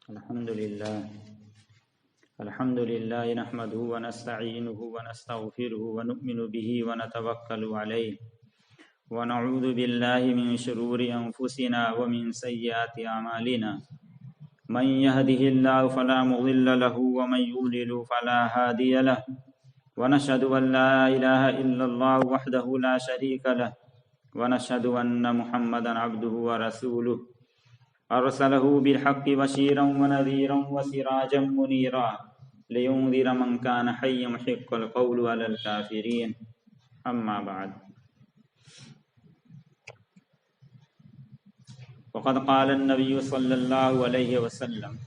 الحمد لله نحمده ونستعينه ونستغفره ونؤمن به ونتوكل عليه ونعوذ بالله من شرور أنفسنا ومن سيئات أعمالنا من يهده الله فلا مضل له ومن يضلل فلا هادي له ونشهد أن لا إله إلا الله وحده لا شريك له ونشهد أن محمدا عبده ورسوله أرسله بالحق بشيرا ونذيرا وسراجا منيرا لينذر من كان حيا يحق القول على الكافرين أما بعد وقد قال النبي صلى الله عليه وسلم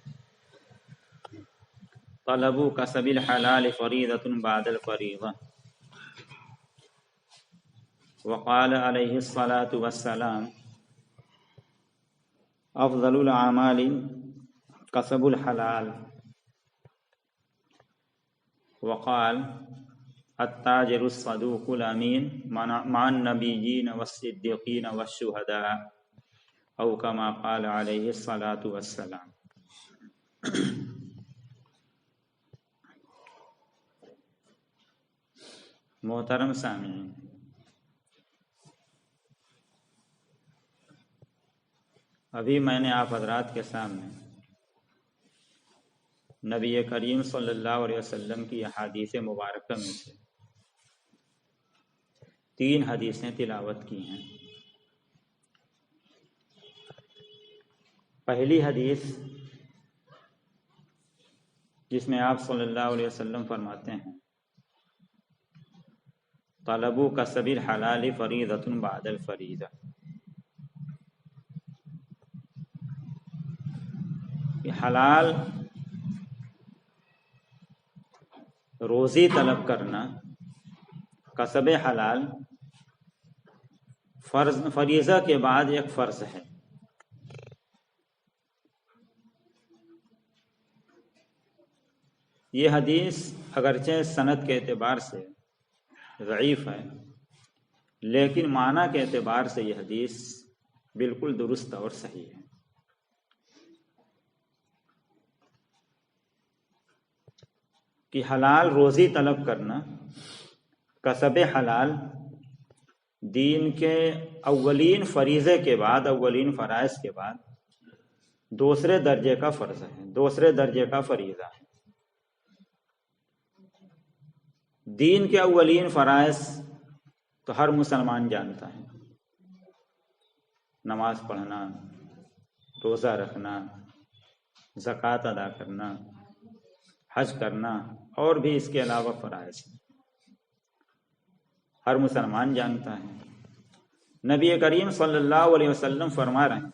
طلب كسب الحلال فريضة بعد الفريضة وقال عليه الصلاة والسلام افضل الاعمال کسب الحلال وقال التاجر الصدوق الامین مع النبیین والصدیقین والشہداء او کما قال علیہ الصلاۃ والسلام۔ محترم سامعین، ابھی میں نے آپ حضرات کے سامنے نبی کریم صلی اللہ علیہ وسلم کی احادیث مبارکہ میں سے 3 حدیثیں تلاوت کی ہیں۔ پہلی حدیث جس میں آپ صلی اللہ علیہ وسلم فرماتے ہیں طلب کسب الحلال فریضۃ بعد الفریضہ، حلال روزی طلب کرنا، کسب حلال فریضہ کے بعد ایک فرض ہے۔ یہ حدیث اگرچہ سند کے اعتبار سے ضعیف ہے، لیکن معنی کے اعتبار سے یہ حدیث بالکل درست اور صحیح ہے۔ کہ حلال روزی طلب کرنا، کسب حلال دین کے اولین فریضے کے بعد، اولین فرائض کے بعد دوسرے درجے کا فرض ہے، دوسرے درجے کا فریضہ ہے۔ دین کے اولین فرائض تو ہر مسلمان جانتا ہے، نماز پڑھنا، روزہ رکھنا، زکوٰۃ ادا کرنا، حج کرنا، اور بھی اس کے علاوہ فرائض ہر مسلمان جانتا ہے۔ نبی کریم صلی اللہ علیہ وسلم فرما رہے ہیں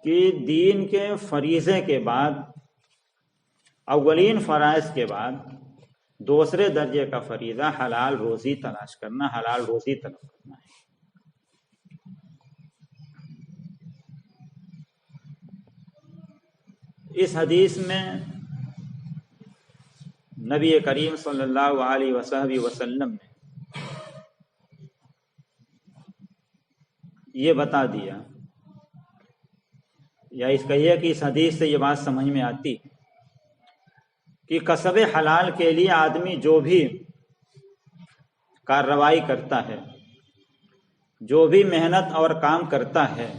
کہ دین کے فریضے کے بعد، اولین فرائض کے بعد دوسرے درجے کا فریضہ حلال روزی تلاش کرنا، حلال روزی طلب کرنا ہے۔ اس حدیث میں نبی کریم صلی اللہ علیہ وسلم نے یہ بتا دیا، یا اس کہیے کہ اس حدیث سے یہ بات سمجھ میں آتی کہ کسب حلال کے لیے آدمی جو بھی کارروائی کرتا ہے، جو بھی محنت اور کام کرتا ہے،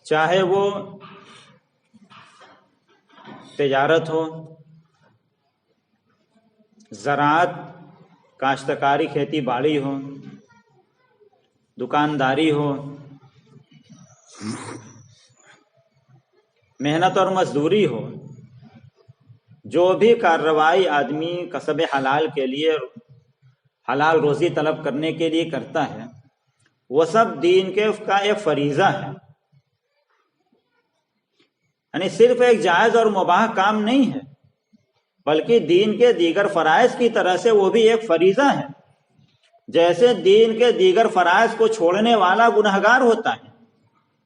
چاہے وہ تجارت ہو، زراعت، کاشتکاری، کھیتی باڑی ہو، دکانداری ہو، محنت اور مزدوری ہو، جو بھی کارروائی آدمی کسب حلال کے لیے، حلال روزی طلب کرنے کے لیے کرتا ہے، وہ سب دین کے کا ایک فریضہ ہے۔ یعنی صرف ایک جائز اور مباح کام نہیں ہے، بلکہ دین کے دیگر فرائض کی طرح سے وہ بھی ایک فریضہ ہے۔ جیسے دین کے دیگر فرائض کو چھوڑنے والا گنہگار ہوتا ہے،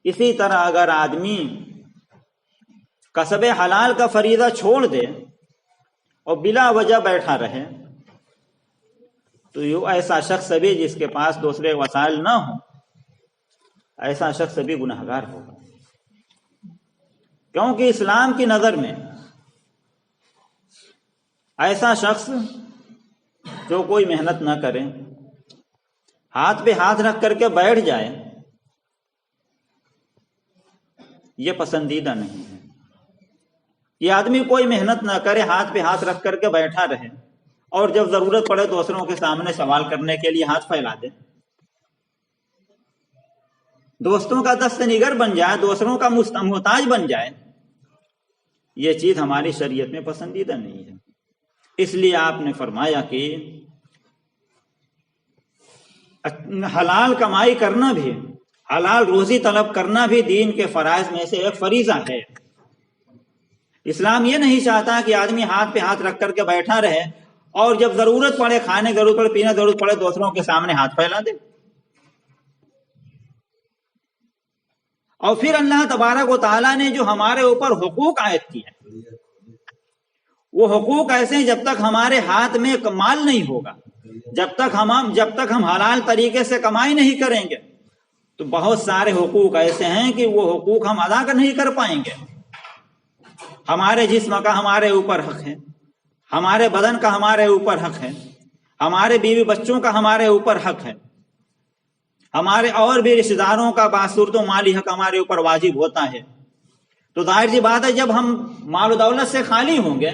اسی طرح اگر آدمی کسب حلال کا فریضہ چھوڑ دے اور بلا وجہ بیٹھا رہے تو ایسا شخص بھی جس کے پاس دوسرے وسائل نہ ہوں ایسا شخص بھی گنہگار ہوگا، کیونکہ اسلام کی نظر میں ایسا شخص جو کوئی محنت نہ کرے، ہاتھ پہ ہاتھ رکھ کر کے بیٹھ جائے، یہ پسندیدہ نہیں ہے۔ یہ آدمی کوئی محنت نہ کرے، ہاتھ پہ ہاتھ رکھ کر کے بیٹھا رہے، اور جب ضرورت پڑے دوسروں کے سامنے سوال کرنے کے لیے ہاتھ پھیلا دے، دوستوں کا دست نگر بن جائے، دوسروں کا محتاج بن جائے، یہ چیز ہماری شریعت میں پسندیدہ نہیں ہے۔ اس لیے آپ نے فرمایا کہ حلال کمائی کرنا بھی، حلال روزی طلب کرنا بھی دین کے فرائض میں سے ایک فریضہ ہے۔ اسلام یہ نہیں چاہتا کہ آدمی ہاتھ پہ ہاتھ رکھ کر کے بیٹھا رہے اور جب ضرورت پڑے، کھانے ضرورت پڑے، پینے ضرورت پڑے، دوسروں کے سامنے ہاتھ پھیلا دے۔ اور پھر اللہ تبارک و تعالیٰ نے جو ہمارے اوپر حقوق عائد کیے، وہ حقوق ایسے ہیں جب تک ہمارے ہاتھ میں مال نہیں ہوگا، جب تک ہم حلال طریقے سے کمائی نہیں کریں گے، تو بہت سارے حقوق ایسے ہیں کہ وہ حقوق ہم ادا نہیں کر پائیں گے۔ ہمارے جسم کا ہمارے اوپر حق ہے، ہمارے بدن کا ہمارے اوپر حق ہے، ہمارے بیوی بچوں کا ہمارے اوپر حق ہے، ہمارے اور بھی رشتہ داروں کا باصورت و مالی حق ہمارے اوپر واجب ہوتا ہے۔ تو ظاہر سی بات ہے جب ہم مال و دولت سے خالی ہوں گے،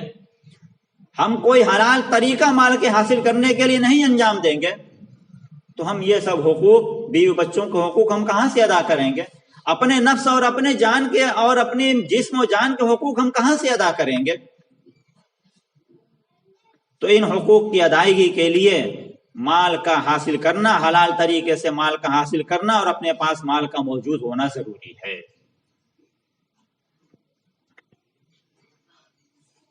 ہم کوئی حلال طریقہ مال کے حاصل کرنے کے لیے نہیں انجام دیں گے، تو ہم یہ سب حقوق، بیوی بچوں کے حقوق ہم کہاں سے ادا کریں گے؟ اپنے نفس اور اپنے جان کے اور اپنے جسم و جان کے حقوق ہم کہاں سے ادا کریں گے؟ تو ان حقوق کی ادائیگی کے لیے مال کا حاصل کرنا، حلال طریقے سے مال کا حاصل کرنا اور اپنے پاس مال کا موجود ہونا ضروری ہے۔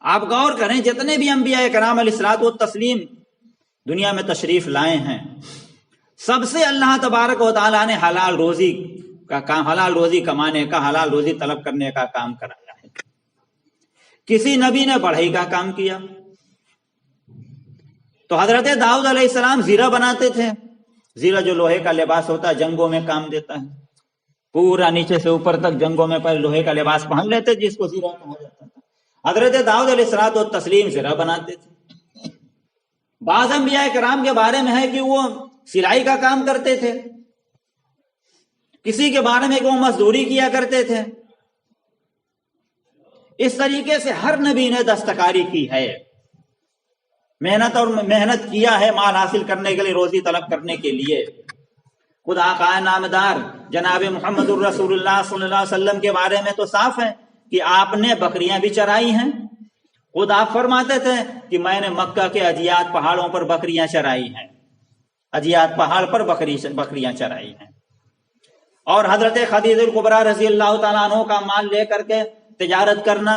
آپ غور کریں، جتنے بھی انبیاء کرام علیہ الصلوۃ والتسلیم دنیا میں تشریف لائے ہیں، سب سے اللہ تبارک و تعالیٰ نے حلال روزی کا کام، حلال روزی کمانے کا، حلال روزی طلب کرنے کا کام کرایا ہے۔ کسی نبی نے بڑھئی کا کام کیا تو حضرت داؤد علیہ السلام زیرہ بناتے تھے۔ زیرہ جو لوہے کا لباس ہوتا ہے، جنگوں میں کام دیتا ہے، پورا نیچے سے اوپر تک جنگوں میں پہلے لوہے کا لباس پہن لیتے جس کو زیرہ کہا جاتا تھا۔ حضرت داؤد علیہ الصلوۃ والتسلیم زیرہ بناتے تھے۔ بعض انبیاء کرام کے بارے میں ہے کہ وہ سلائی کا کام کرتے تھے، کسی کے بارے میں کہ وہ مزدوری کیا کرتے تھے۔ اس طریقے سے ہر نبی نے دستکاری کی ہے، محنت کیا ہے مال حاصل کرنے کے لیے، روزی طلب کرنے کے لیے۔ خود آقا نامدار جناب محمد الرسول اللہ صلی اللہ علیہ وسلم کے بارے میں تو صاف ہے کہ آپ نے بکریاں بھی چرائی ہیں۔ خود آپ فرماتے تھے کہ میں نے مکہ کے اجیات پہاڑوں پر بکریاں چرائی ہیں، اجیات پہاڑ پر بکریاں چرائی ہیں۔ اور حضرت خدیجہ الکبریٰ رضی اللہ تعالیٰ عنہ کا مال لے کر کے تجارت کرنا،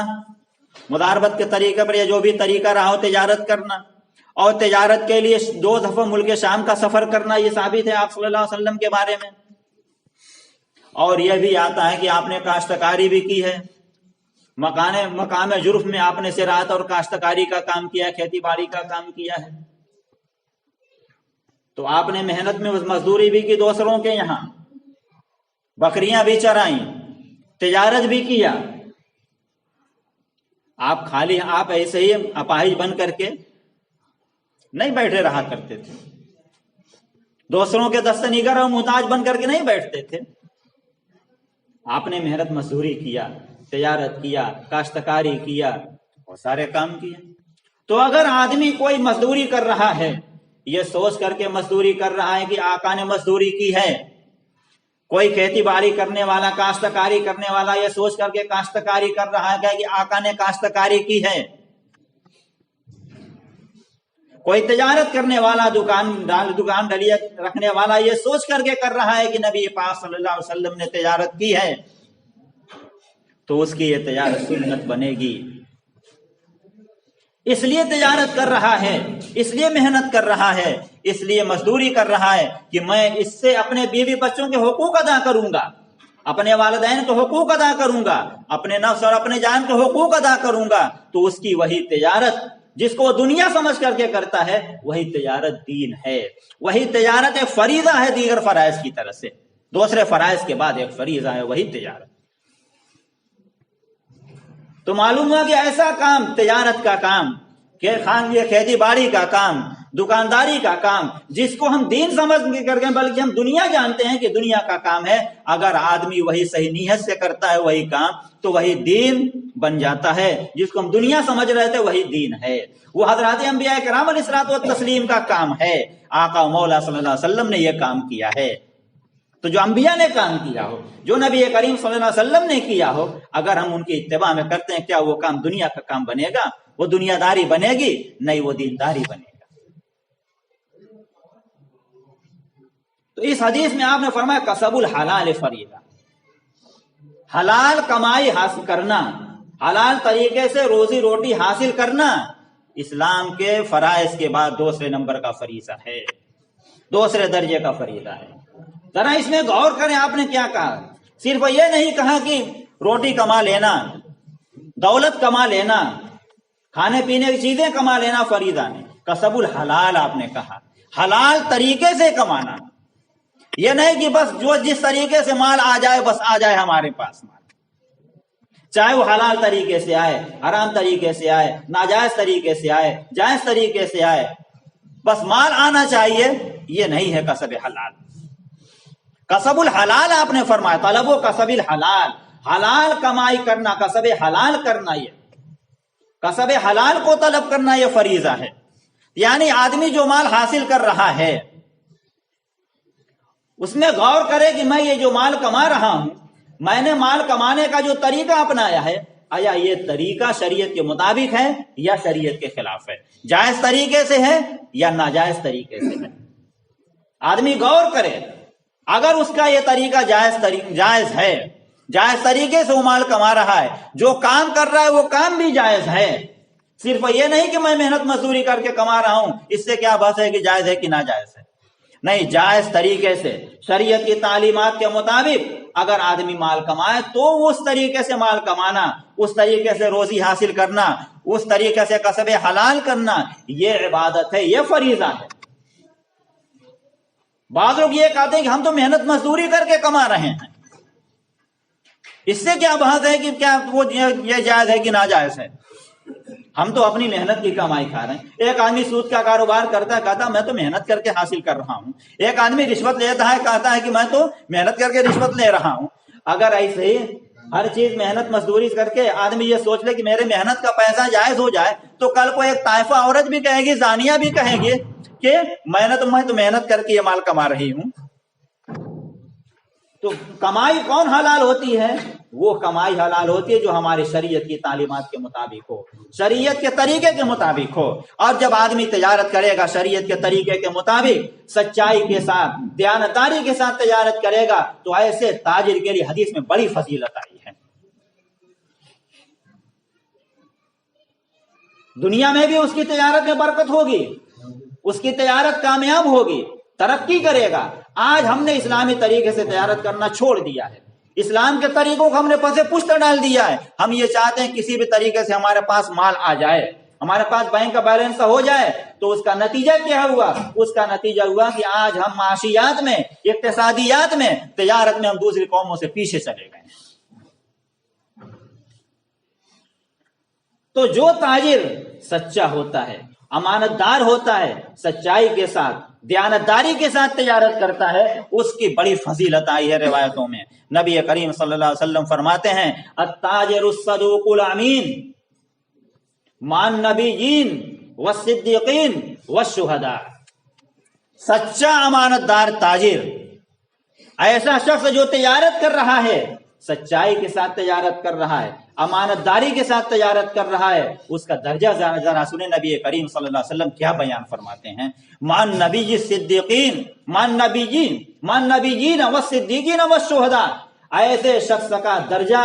مداربت کے طریقے پر یا جو بھی طریقہ رہا ہو تجارت کرنا، اور تجارت کے لیے 2 دفعہ ملک شام کا سفر کرنا، یہ ثابت ہے آپ صلی اللہ علیہ وسلم کے بارے میں۔ اور یہ بھی آتا ہے کہ آپ نے کاشتکاری بھی کی ہے، مقام جرف میں آپ نے زراعت اور کاشتکاری کا کام کیا، کھیتی باڑی کا کام کیا ہے۔ تو آپ نے محنت میں مزدوری بھی کی دوسروں کے یہاں، بکریاں بھی چرائیں، تجارت بھی کیا۔ آپ ایسے ہی اپاہج بن کر کے نہیں بیٹھے رہا کرتے تھے، دوسروں کے دست نگر اور محتاج بن کر کے نہیں بیٹھتے تھے۔ آپ نے محنت مزدوری کیا، تجارت کیا، کاشتکاری کیا، بہت سارے کام کیے۔ تو اگر آدمی کوئی مزدوری کر رہا ہے، یہ سوچ کر کے مزدوری کر رہا ہے کہ آقا نے مزدوری کی ہے، کوئی کھیتی باڑی کرنے والا، کاشتکاری کرنے والا یہ سوچ کر کے کاشتکاری کر رہا ہے کہ آقا نے کاشتکاری کی ہے، کوئی تجارت کرنے والا، دکان ڈلیہ رکھنے والا یہ سوچ کر کے کر رہا ہے کہ نبی پاک صلی اللہ علیہ وسلم نے تجارت کی ہے، تو اس کی یہ تجارت سنت بنے گی۔ اس لیے تجارت کر رہا ہے، اس لیے محنت کر رہا ہے، اس لیے مزدوری کر رہا ہے کہ میں اس سے اپنے بیوی بچوں کے حقوق ادا کروں گا، اپنے والدین کے حقوق ادا کروں گا، اپنے نفس اور اپنے جان کے حقوق ادا کروں گا۔ تو اس کی وہی تجارت جس کو وہ دنیا سمجھ کر کے کرتا ہے، وہی تجارت دین ہے، وہی تجارت فریضہ ہے دیگر فرائض کی طرح سے۔ دوسرے فرائض کے بعد ایک فریضہ ہے وہی تجارت. تو معلوم ہوا کہ ایسا کام تجارت کا کام کہ کھیتی باڑی کا کام دکانداری کا کام جس کو ہم دین سمجھ کے کر گئے بلکہ ہم دنیا جانتے ہیں کہ دنیا کا کام ہے، اگر آدمی وہی صحیح نیت سے کرتا ہے وہی کام تو وہی دین بن جاتا ہے. جس کو ہم دنیا سمجھ رہے تھے وہی دین ہے. وہ حضرات انبیاء کرام علیہ الصلوۃ والتسلیم کا کام ہے. آقا مولا صلی اللہ علیہ وسلم نے یہ کام کیا ہے. تو جو انبیاء نے کام کیا ہو، جو نبی کریم صلی اللہ علیہ وسلم نے کیا ہو، اگر ہم ان کی اتباع میں کرتے ہیں کیا وہ کام دنیا کا کام بنے گا؟ وہ دنیا داری بنے گی؟ نہیں، وہ دینداری بنے گا. تو اس حدیث میں آپ نے فرمایا کسب الحلال فریضہ، حلال کمائی حاصل کرنا، حلال طریقے سے روزی روٹی حاصل کرنا اسلام کے فرائض کے بعد دوسرے نمبر کا فریضہ ہے، دوسرے درجے کا فریضہ ہے. ذرا اس میں غور کریں آپ نے کیا کہا. صرف یہ نہیں کہا کہ روٹی کما لینا، دولت کما لینا، کھانے پینے کی چیزیں کما لینا فریضہ نہیں. کسب الحلال آپ نے کہا، حلال طریقے سے کمانا. یہ نہیں کہ بس جو جس طریقے سے مال آ جائے بس آ جائے ہمارے پاس مال، چاہے وہ حلال طریقے سے آئے، حرام طریقے سے آئے، ناجائز طریقے سے آئے، جائز طریقے سے آئے، بس مال آنا چاہیے. یہ نہیں ہے کسب حلال. کسب الحلال آپ نے فرمایا، طلب و کسب الحلال، حلال کمائی کرنا، کسب حلال کرنا، یہ کسب حلال کو طلب کرنا یہ فریضہ ہے. یعنی آدمی جو مال حاصل کر رہا ہے اس میں غور کرے کہ میں یہ جو مال کما رہا ہوں، میں نے مال کمانے کا جو طریقہ اپنایا ہے، آیا یہ طریقہ شریعت کے مطابق ہے یا شریعت کے خلاف ہے، جائز طریقے سے ہے یا ناجائز طریقے سے ہے. آدمی غور کرے. اگر اس کا یہ طریقہ جائز ہے، جائز طریقے سے وہ مال کما رہا ہے، جو کام کر رہا ہے وہ کام بھی جائز ہے. صرف یہ نہیں کہ میں محنت مزدوری کر کے کما رہا ہوں، اس سے کیا بحث ہے کہ جائز ہے کہ ناجائز ہے. نہیں، جائز طریقے سے شریعت کی تعلیمات کے مطابق اگر آدمی مال کمائے تو اس طریقے سے مال کمانا، اس طریقے سے روزی حاصل کرنا، اس طریقے سے کسب حلال کرنا، یہ عبادت ہے، یہ فریضہ ہے. بعض لوگ یہ کہتے ہیں کہ ہم تو محنت مزدوری کر کے کما رہے ہیں، اس سے کیا بحث ہے کہ کیا وہ یہ جائز ہے کہ ناجائز ہے. ہم تو اپنی محنت کی کمائی کھا رہے ہیں. ایک آدمی سود کا کاروبار کرتا ہے، کہتا میں تو محنت کر کے حاصل کر رہا ہوں. ایک آدمی رشوت لیتا ہے، کہتا ہے کہ میں تو محنت کر کے رشوت لے رہا ہوں. اگر ایسے ہی ہر چیز محنت مزدوری کر کے آدمی یہ سوچ لے کہ میرے محنت کا پیسہ جائز ہو جائے تو کل کو ایک طائفہ عورت بھی کہے گی، زانیہ بھی کہے گی کہ میں تو محنت کر کے یہ مال کما رہی ہوں. تو کمائی کون حلال ہوتی ہے؟ وہ کمائی حلال ہوتی ہے جو ہماری شریعت کی تعلیمات کے مطابق ہو، شریعت کے طریقے کے مطابق ہو. اور جب آدمی تجارت کرے گا شریعت کے طریقے کے مطابق، سچائی کے ساتھ، دیانتداری کے ساتھ تجارت کرے گا تو ایسے تاجر کے لیے حدیث میں بڑی فضیلت آئی ہے. دنیا میں بھی اس کی تجارت میں برکت ہوگی، اس کی تجارت کامیاب ہوگی، ترقی کرے گا. آج ہم نے اسلامی طریقے سے تجارت کرنا چھوڑ دیا ہے، اسلام کے طریقوں کو ہم نے پسے پشت ڈال دیا ہے. ہم یہ چاہتے ہیں کسی بھی طریقے سے ہمارے پاس مال آ جائے، ہمارے پاس بینک کا بیلنس ہو جائے. تو اس کا نتیجہ کیا ہوا؟ اس کا نتیجہ ہوا کہ آج ہم معاشیات میں، اقتصادیات میں، تجارت میں ہم دوسری قوموں سے پیچھے چلے گئے. تو جو تاجر سچا ہوتا ہے، امانت دار ہوتا ہے، سچائی کے ساتھ، دیانتداری کے ساتھ تجارت کرتا ہے، اس کی بڑی فضیلت آئی ہے روایتوں میں. نبی کریم صلی اللہ علیہ وسلم فرماتے ہیں التاجر الصدوق الامین مع النبیین والصدیقین والشہداء. سچا امانت دار تاجر ایسا شخص جو تجارت کر رہا ہے، سچائی کے ساتھ تجارت کر رہا ہے، امانت داری کے ساتھ تجارت کر رہا ہے، اس کا درجہ ذرا سنیں نبی کریم صلی اللہ علیہ وسلم کیا بیان فرماتے ہیں. مان نبی صدیقین، مان نبیین والصدیقین والشہداء. ایسے شخص کا درجہ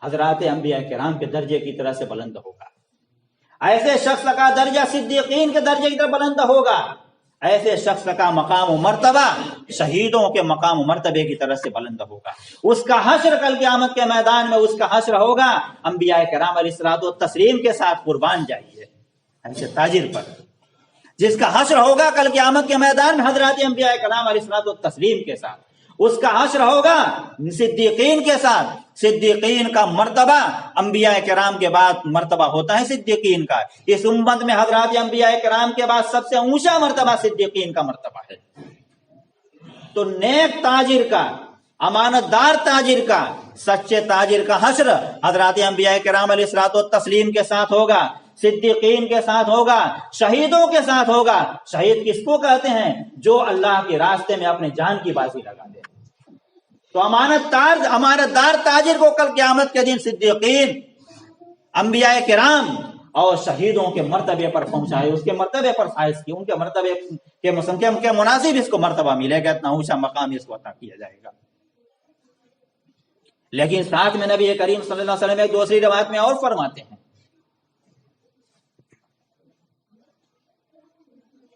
حضرات انبیاء کرام کے درجے کی طرح سے بلند ہوگا. ایسے شخص کا درجہ صدیقین کے درجے کی طرح بلند ہوگا. ایسے شخص کا مقام و مرتبہ شہیدوں کے مقام و مرتبے کی طرح سے بلند ہوگا. اس کا حشر کل قیامت کے میدان میں اس کا حشر ہوگا انبیاء کرام علیہ الصلوۃ والتسلیم کے ساتھ. قربان جائیے ایسے تاجر پر جس کا حشر ہوگا کل قیامت کے میدان میں حضرات انبیاء کرام علیہ الصلوۃ والتسلیم کے ساتھ. اس کا حشر ہوگا صدیقین کے ساتھ. صدیقین کا مرتبہ انبیاء کرام کے بعد مرتبہ ہوتا ہے صدیقین کا. اس امت میں حضرات انبیاء کرام کے بعد سب سے اونچا مرتبہ صدیقین کا مرتبہ ہے. تو نیک تاجر کا، امانت دار تاجر کا، سچے تاجر کا حشر حضرات انبیاء کرام علیہ الصلوۃ والتسلیم کے ساتھ ہوگا، صدیقین کے ساتھ ہوگا، شہیدوں کے ساتھ ہوگا. شہید کس کو کہتے ہیں؟ جو اللہ کے راستے میں اپنے جان کی بازی لگا دے. تو امانت دار تاجر کو کل قیامت کے دن صدیقین، انبیاء کرام اور شہیدوں کے مرتبے پر پہنچائے، اس کے مرتبے پر فائز کی، ان کے مرتبے کے مناسب اس کو مرتبہ ملے گا، اتنا اونچا مقام اس کو عطا کیا جائے گا. لیکن ساتھ میں نبی کریم صلی اللہ علیہ وسلم ایک دوسری روایت میں اور فرماتے ہیں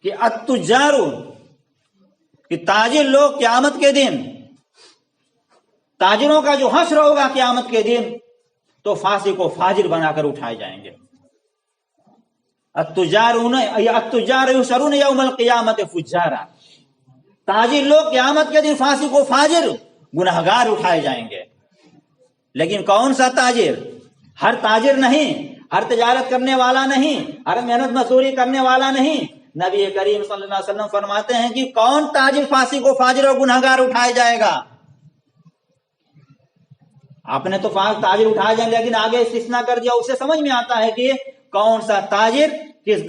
کہ التجار، کہ تاجر لوگ قیامت کے دن، تاجروں کا جو حشر ہوگا قیامت کے دن، تو فاسق و فاجر بنا کر اٹھائے جائیں گے. التجار یحشرون یوم القیامت فجارا، تاجر لوگ قیامت کے دن فاسق و فاجر گنہگار اٹھائے جائیں گے. لیکن کون سا تاجر؟ ہر تاجر نہیں، ہر تجارت کرنے والا نہیں، ہر محنت مزدوری کرنے والا نہیں. نبی کریم صلی اللہ علیہ وسلم فرماتے ہیں کہ کون تاجر فاسق و فاجر اور گنہگار اٹھائے جائے گا؟ آپ نے تو تاجر اٹھائے جائیں، لیکن آگے استثناء کر دیا. اسے سمجھ میں آتا ہے کہ کون سا تاجر کس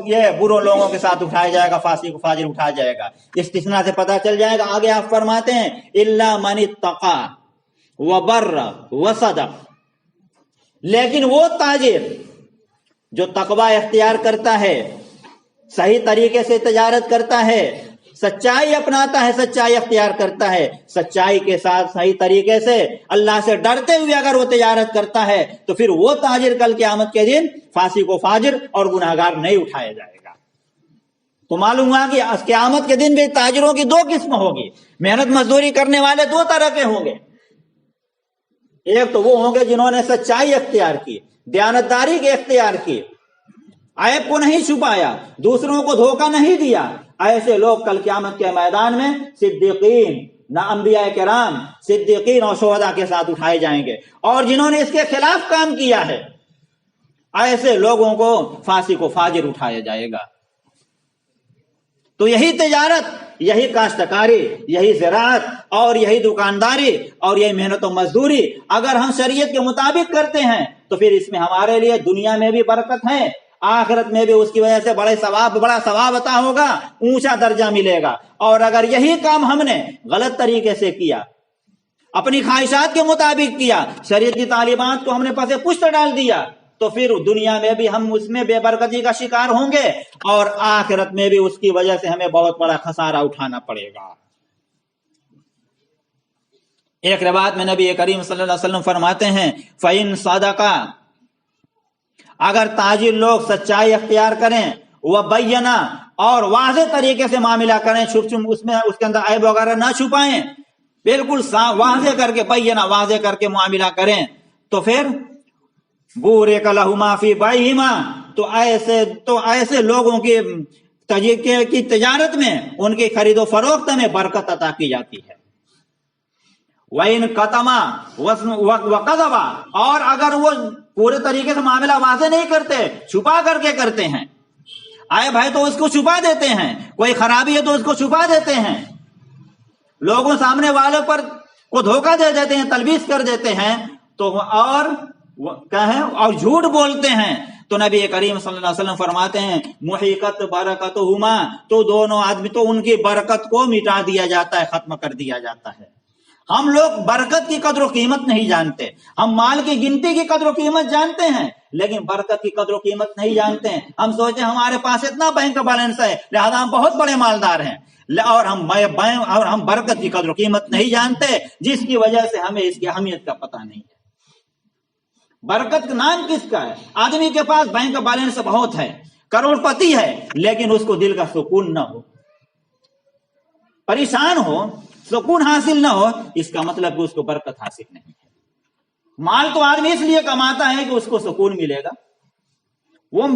یہ برے لوگوں کے ساتھ اٹھایا جائے گا، فاسق و فاجر اٹھایا جائے گا. استثناء سے پتہ چل جائے گا. آگے آپ فرماتے ہیں الا من اتقى وبر وصدق، لیکن وہ تاجر جو تقوی اختیار کرتا ہے، صحیح طریقے سے تجارت کرتا ہے، سچائی اپناتا ہے، سچائی اختیار کرتا ہے، سچائی کے ساتھ صحیح طریقے سے اللہ سے ڈرتے ہوئے اگر وہ تجارت کرتا ہے، تو پھر وہ تاجر کل قیامت کے دن فاسق و فاجر اور گناہگار نہیں اٹھایا جائے گا. تو معلوم ہوا کہ قیامت کے دن بھی تاجروں کی دو قسم ہوگی. محنت مزدوری کرنے والے دو طرح کے ہوں گے. ایک تو وہ ہوں گے جنہوں نے سچائی اختیار کی، دیانتداری کے اختیار کی، عیب کو نہیں چھپایا، دوسروں کو دھوکہ نہیں دیا. ایسے لوگ کل قیامت کے میدان میں صدیقین، نہ انبیاء کرام، صدیقین اور شہداء کے ساتھ اٹھائے جائیں گے. اور جنہوں نے اس کے خلاف کام کیا ہے، ایسے لوگوں کو فاسق و فاجر اٹھایا جائے گا. تو یہی تجارت، یہی کاشتکاری، یہی زراعت اور یہی دکانداری اور یہی محنت و مزدوری اگر ہم شریعت کے مطابق کرتے ہیں تو پھر اس میں ہمارے لیے دنیا میں بھی برکت ہے، آخرت میں بھی اس کی وجہ سے بڑا ثواب عطا ہوگا، اونچا درجہ ملے گا. اور اگر یہی کام ہم نے غلط طریقے سے کیا، اپنی خواہشات کے مطابق کیا، شریعت کی تعلیمات کو ہم نے پس پشت ڈال دیا، تو پھر دنیا میں بھی ہم اس میں بے برکتی کا شکار ہوں گے اور آخرت میں بھی اس کی وجہ سے ہمیں بہت بڑا خسارہ اٹھانا پڑے گا. ایک روایت میں نبی کریم صلی اللہ علیہ وسلم فرماتے ہیں فَإِن صَدَقَا، اگر تاجر لوگ سچائی اختیار کریں، وَبَيَّنَا، اور واضح طریقے سے معاملہ کریں، اس کے اندر عیب وغیرہ نہ چھپائیں، بالکل واضح کر کے بینا، واضح کر کے معاملہ کریں، تو پھر بورک لہما فی بیعہما، تو ایسے لوگوں کی تجارت میں، ان کی خرید و فروخت میں برکت عطا کی جاتی ہے. وَإِن كَتَمَا وَكَذَبَا، اور اگر وہ پورے طریقے سے معاملہ واضح نہیں کرتے، چھپا کر کے کرتے ہیں، آئے بھائی تو اس کو چھپا دیتے ہیں، کوئی خرابی ہے تو اس کو چھپا دیتے ہیں، لوگوں سامنے والوں پر کو دھوکہ دے دیتے ہیں، تلبیس کر دیتے ہیں، تو اور جھوٹ بولتے ہیں، تو نبی کریم صلی اللہ علیہ وسلم فرماتے ہیں محقت برکتہما، تو دونوں آدمی، تو ان کی برکت کو مٹا دیا جاتا ہے، ختم کر دیا جاتا ہے. ہم لوگ برکت کی قدر و قیمت نہیں جانتے، ہم مال کی گنتی کی قدر و قیمت جانتے ہیں لیکن برکت کی قدر و قیمت نہیں جانتے ہیں. ہم سوچتے ہیں ہمارے پاس اتنا بینک بیلنس ہے لہذا ہم بہت بڑے مالدار ہیں، اور ہم برکت کی قدر و قیمت نہیں جانتے، جس کی وجہ سے ہمیں اس کی اہمیت کا پتہ نہیں ہے. برکت کا نام کس کا ہے؟ آدمی کے پاس بینک بیلنس بہت ہے، کروڑ پتی ہے، لیکن اس کو دل کا سکون نہ ہو، پریشان ہو، سکون حاصل نہ ہو، اس کا مطلب کہ اس کو برکت حاصل نہیں ہے. مال تو آدمی اس لیے کماتا ہے کہ اس کو سکون ملے گا، وہ